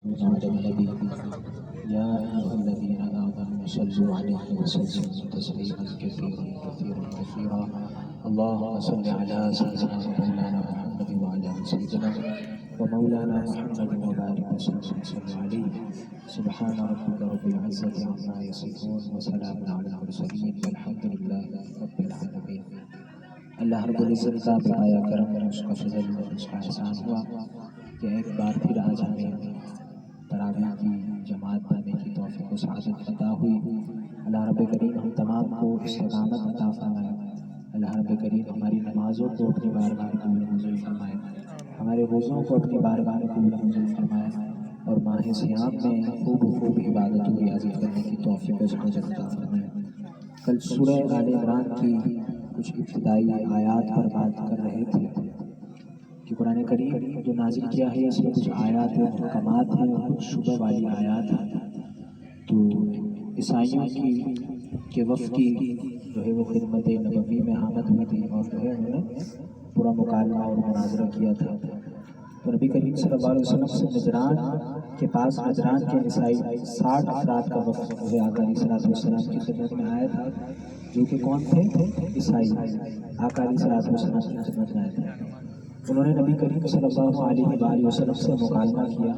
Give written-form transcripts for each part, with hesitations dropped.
على النبي يا أيها الذين آمنوا صلوا عليه وسلموا تسليما كثيرا كثيرا كثيرا اللهم صل على سيدنا ومولانا محمد وعلى سيدنا ومولانا محمد وبارك وسلم عليه سبحان ربك رب العزة عما يصفون وسلام على المرسلين والحمد لله رب العالمين۔ اللہ رب العزت کا بقایا کرم اور اس کا فضل اور اس کا احسان ہوا کہ ایک بار پھر آج ہمیں تراویح کی جماعت پڑھنے کی توفیق و سعادت عطا ہوئی۔ اللہ رب کریم ہم تمام کو استقامت عطا فرمائے۔ اللہ رب کریم ہماری نمازوں کو اپنی بارگاہ میں قبول منظور فرمائے، ہمارے روزوں کو اپنی بارگاہ میں قبول منظور فرمائے، اور ماہ صیام میں خوب عبادت و ریاضت کرنے کی توفیق و سعادت عطا فرمائے۔ کل سورہ آل عمران کی کچھ ابتدائی آیات پر بات کر رہے تھے کہ قرآن کریم جو نازل کیا ہے اس میں کچھ آیات محکمات ہیں اور کچھ شبہ والی آیات ہیں۔ تو عیسائیوں کے وفد کی جو ہے وہ خدمت نبوی میں آمد ہوئی تھی اور جو ہے انہوں نے پورا مکالمہ اور مناظرہ کیا تھا۔ تو نبی کریم صلی اللہ علیہ وسلم سے نجران کے پاس نجران کے عیسائی 60 افراد کا وفد جو ہے آقا علیہ السلام کی خدمت میں آیا تھا، جو کہ کون تھے؟ عیسائی آقا علیہ السلام کی خدمت میں آئے تھے۔ انہوں نے نبی کریم صلی اللہ علیہ وآلہ وسلم سے مکالمہ کیا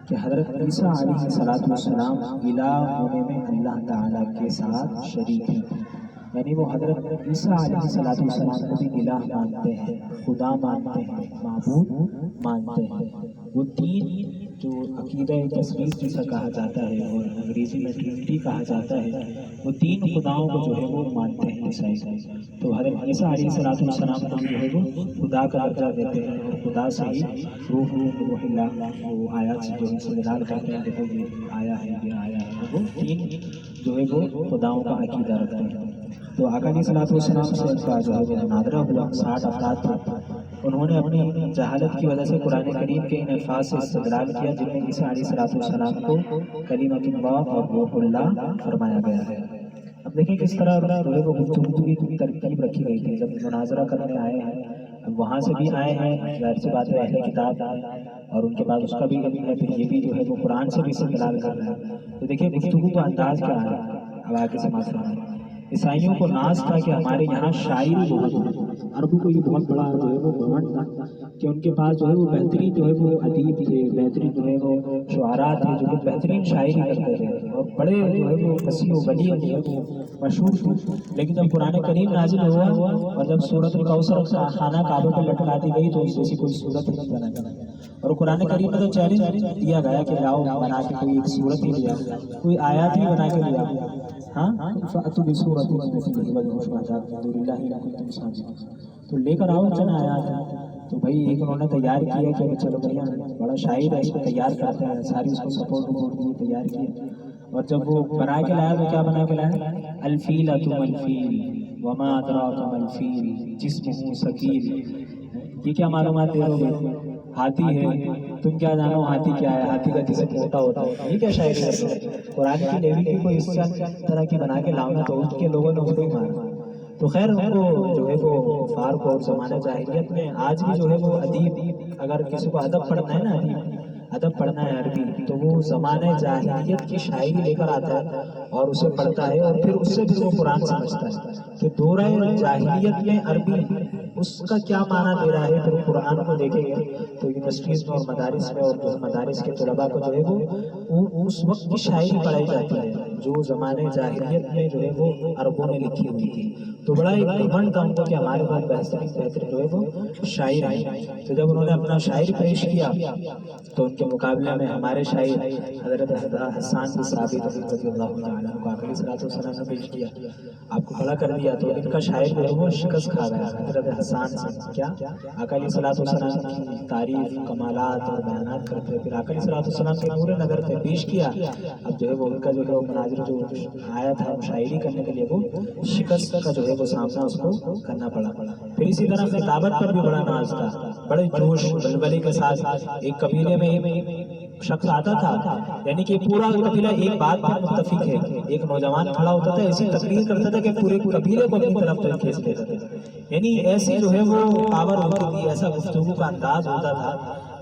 کہ حضرت عیسیٰ علیہ السلام الہ ہونے میں اللہ تعالیٰ کے ساتھ شریک ہیں، یعنی وہ حضرت عیسیٰ علیہ السلام کو بھی الہ مانتے ہیں، خدا مانتے ہیں، معبود مانتے ہیں۔ وہ تین جو عقیدہ تثلیث جسے کہا جاتا ہے اور انگریزی میں ٹرینٹی کہا جاتا ہے، وہ تین خداؤں کو جو ہے وہ مانتے ہیں عیسائی۔ تو حضرت عیسیٰ علیہ السلام کو جو ہے وہ خدا کا درجہ دیتے ہیں اور خدا سے ہی روح اللہ وہ آیات سے جو ہے استدلال کرتے ہیں کہ یہ آیا ہے وہ تین جو ہے وہ خداؤں کا عقیدہ رکھتے ہیں۔ تو آقا علیہ السلام سے ان کا جو ہے وہ مناظرہ ہوا، 60 افراد تھے۔ انہوں نے اپنی جہالت کی وجہ سے قرآن کریم کے ان الفاظ سے استدلال کیا جن میں عیسیٰ علیہ السلام کو کلمۃ اللہ اور روح اللہ فرمایا گیا ہے۔ اب دیکھیں کس طرح جو ہے وہ گفتگو کی ترتیب رکھی گئی تھی۔ جب مناظرہ کرنے آئے ہیں، اب وہاں سے بھی آئے ہیں، ظاہر سی بات ہے اہل کتاب اور ان کے بعد اس کا بھی علم ہے، پھر یہ بھی جو ہے وہ قرآن سے بھی استدلال کر رہے ہیں۔ تو دیکھیں گفتگو کا انداز کیا ہے، اب آگے سماعت فرمائیں۔ عیسائیوں کو ناز تھا کہ ہمارے یہاں شاعری بہت ہے، عربوں کو یہ بہت بڑا جو ہے وہ گھمنڈ تھا کہ ان کے پاس جو ہے وہ بہترین جو ہے وہ ادیب تھے، بہترین جو ہے وہ شعراء تھے جو کہ بہترین شاعری کرتے تھے اور بڑے جو ہے وہ فصیح و بلیغ جو ہے وہ مشہور تھے۔ لیکن جب قرآن کریم نازل ہوا اور جب سورۃ الکوثر خانہ کعبہ پر لٹکا دی گئی تو اس جیسی کوئی صورت ہی نہیں بنا گئی۔ اور قرآن کریم میں تو چیلنج دیا گیا کہ لاؤ بنا کے کوئی ایک صورت ہی لیا، کوئی آیات ہی بنا کے لیا، ہاں فَأْتُوا بِسُورَةٍ مِّن مِّثْلِهِ وَادْعُوا شُهَدَاءَكُم مِّن دُونِ اللَّهِ إِن كُنتُمْ صَادِقِينَ۔ تو لے کر آؤ چند آیات ہیں۔ تو بھائی ایک انہوں نے تیار کیا کہ چلو بھیا بڑا شاعر ہے، اس کو تیار کرتے ہیں، ساری اس کو سپورٹ دی، تیار کیا۔ اور جب وہ بنا کے لایا تو کیا بنا کے لایا؟ الفیلۃ والفیل وما ادراک ما الفیل جسمہ ثقیل۔ یہ کیا معلومات دے رہے ہو؟ ہاتھی ہے، تم کیا جانو ہاتھی کیا ہے، ہاتھی کا جسم موٹا ہوتا ہے، یہ کیا شاعری ہے؟ قرآن کی لیول کی کوئی اس طرح کی بنا کے لاؤ نا، تو اس کے لوگوں نے اس کو ہی مارا۔ تو خیر ان کو جو ہے وہ کفار کو اور زمانہ جاہلیت میں آج بھی جو ہے وہ ادیب، اگر کسی کو ادب پڑھنا ہے نا، ادب پڑھنا ہے عربی، تو وہ زمانہ جاہلیت کی شاعری لے کر آتا ہے اور اسے پڑھتا ہے اور پھر اس سے بھی وہ قرآن سمجھتا ہے کہ دورہ جاہلیت میں عربی اس کا کیا معنی دے رہا ہے۔ پھر قرآن کو دیکھیں گے تو یونیورسٹیز میں اور مدارس میں اور مدارس کے طلباء کو جو ہے وہ اس وقت کی شاعری پڑھائی جاتی ہے جو زمانے جاہلیت میں جو ہے وہ عربوں نے لکھی ہوئی تھی۔ تو بڑا ایک گھمنڈ تھا ان کو کہ ہمارے بہت بہترین جو ہے وہ شاعر ہیں۔ تو جب انہوں نے اپنا شاعر پیش کیا تو ان کے مقابلے میں ہمارے شاعر حضرت حسان بن ثابت رضی اللہ عنہ کو آقا علیہ السلام نے پیش کیا، آپ کو کھڑا کر دیا، تو ان کا شاعر جو ہے وہ شکست کھا گیا حضرت حسان سے۔ کیا آقا علیہ السلام کی تعریف، کمالات اور بیانات کرتے، پھر آقا علیہ السلام کے نور نظر پہ پیش کیا۔ اب جو ہے وہ ان کا جو ہے مناظر جو آیا تھا شاعری کرنے کے لیے وہ شکست کا جو ہے وہ سامنا اس کو کرنا پڑا۔ پھر اسی طرح خطابت پر بھی بڑا ناز تھا، بڑے جوش بلبلے کے ساتھ ایک قبیلے میں شخص آتا تھا، یعنی کہ پورا قبیلہ ایک بات پر متفق ہے، ایک نوجوان کھڑا ہوتا تھا، ایسی تقریر کرتا تھا کہ پورے قبیلے کو اپنی طرف کھینچ لیتا تھا، یعنی ایسی جو ہے وہ پاور ہوتی تھی، ایسا گفتگو کا انداز ہوتا تھا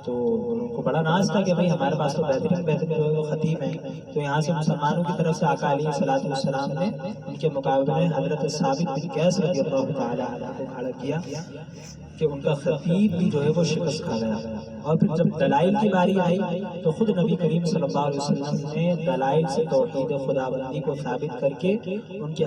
تو ان کو بڑا ناز تھا کہ بھئی ہمارے پاس تو بہترین جو ہے وہ خطیب ہیں، تو یہاں سے مسلمانوں کی طرف سے آقا علیہ السلام نے ان کے مقابلے میں حضرت ثابت بن قیس رضی اللہ تعالی عنہ کو کھڑا کیا کہ ان کا خطیب بھی جو ہے وہ شکست کھا گیا۔ اور پھر جب دلائل کی باری آئی تو خود نبی کریم صلی اللہ علیہ وسلم نے دلائل سے توحید خداوندی کو ثابت کر کے ان کے